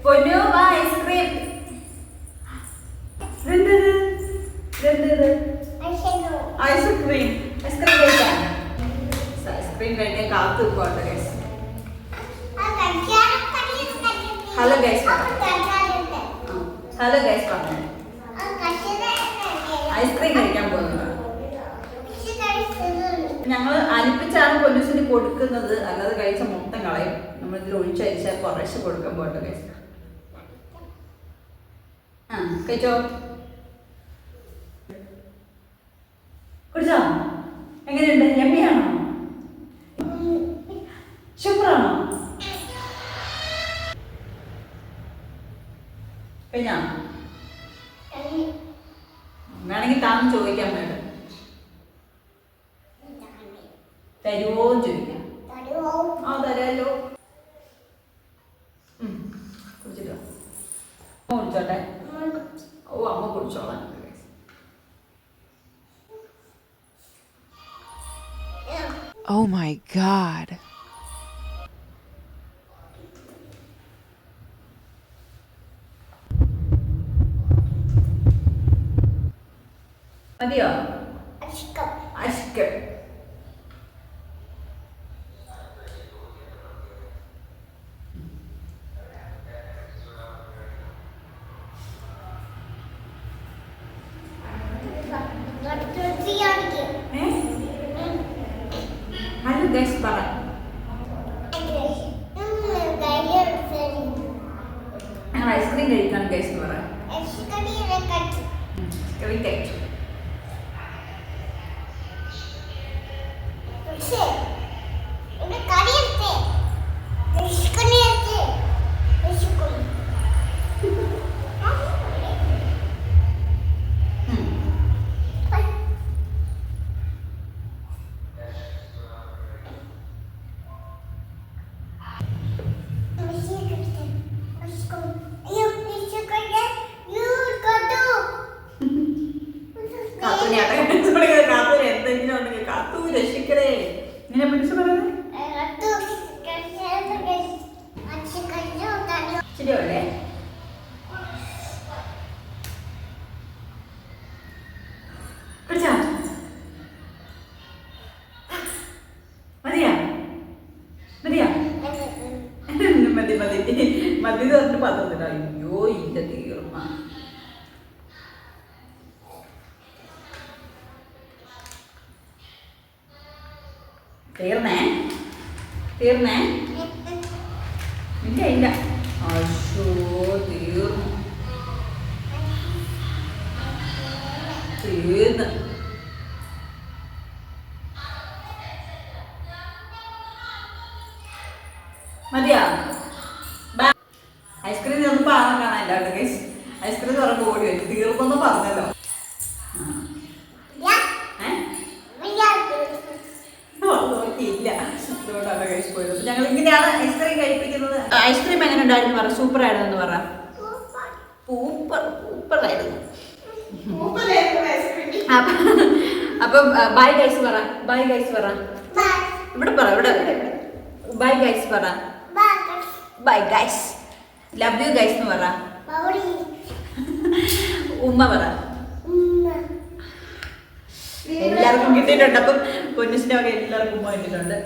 പൊന്നു ice cream ice cream ice cream കഴിക്കാൻ ice cream കഴിക്കാൻ കാത്തു നിൽക്കുന്നുണ്ട് guys. Hello guys hello guys പറഞ്ഞു ഐസ്ക്രീം കഴിക്കാൻ പോകുന്നത്. ഞങ്ങൾ അരിപ്പിച്ചാണ് പൊന്നൂസിന് കൊടുക്കുന്നത്, അല്ലാതെ കഴിച്ച മൊത്തം കളയും. നമ്മളിതിൽ ഒഴിച്ചരിച്ചാൽ കുറേശ്ശെ കൊടുക്കാൻ പോട്ടെ ഗൈസ്. ആ കഴിച്ചോ, കുടിച്ചോ? എങ്ങനെയുണ്ട്? യമ്മിയാണോ? സൂപ്പറാണോ? കഴിഞ്ഞോ? വേണമെങ്കിൽ താൻ ചോദിക്കാൻ വേണ്ട, തരുവോ ചോദിക്കാം. ആ തരാലോ. കുടിച്ചിട്ടോ? കുടിച്ചോട്ടെ. ഓ അമ്മ കുടിച്ചോളാം. Oh my God. മതിയോ? അഷ്ക ഹലോ ഗൈസ് പറ. ഞങ്ങൾ ഐസ്ക്രീം കഴിക്കണം ഗൈസ് എന്ന് പറ. കഴിച്ചു. എന്തെങ്കിലും ഉണ്ടെങ്കിൽ കാത്തു രക്ഷിക്കണേ. ഇങ്ങനെ പിടിച്ചു പറയുന്നത് ശരിയല്ലേ? പിടിച്ചാ മതിയാ? മതിയാ? മതി മതി മതി പറഞ്ഞിട്ട് പറഞ്ഞില്ല. അയ്യോ ഇല്ല തീർമ്മ. തീർന്നേ തീർന്നേ ഇല്ല ഇല്ല. അശോ തീർന്നു തീർന്ന്. മതിയാ? ഐസ്ക്രീം തീർന്നപ്പോ ആളെ കാണാനില്ല കേട്ടോ ഗൈസ്. ഐസ്ക്രീം തുറന്ന് ഓടി വെച്ചു. തീർന്നെന്ന് പറഞ്ഞല്ലോ. ഇല്ല അതുകൊണ്ടാണ് കഴിച്ചു പോയത്. ഞങ്ങൾ ഇങ്ങനെയാണ് ഐസ്ക്രീം കഴിപ്പിക്കുന്നത്. ഐസ്ക്രീം എങ്ങനെ ഉണ്ടായിരുന്നു പറ. സൂപ്പർ ആയിരുന്നു എന്ന് പറ. സൂപ്പറായിരുന്നു. അപ്പം ബൈ ഗൈസ് പറ. ബൈ ഗൈസ് പറ. ഇവിടെ പറ. ഇവിടെ ബൈ ഗൈസ് പറ. Bye guys. Love you guys എന്ന് പറ. ഉമ്മ പറ. എല്ലാവർക്കും കിട്ടിയിട്ടുണ്ട്. അപ്പം പൊന്നിസിന്റെ വക എല്ലാവർക്കും ഉമ്മ കിട്ടിയിട്ടുണ്ട്.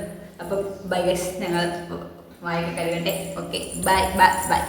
അപ്പം ബൈ ഗൈസ്. ഞങ്ങൾ വായിക്കാൻ കരുകട്ടെ. Okay bye bye by.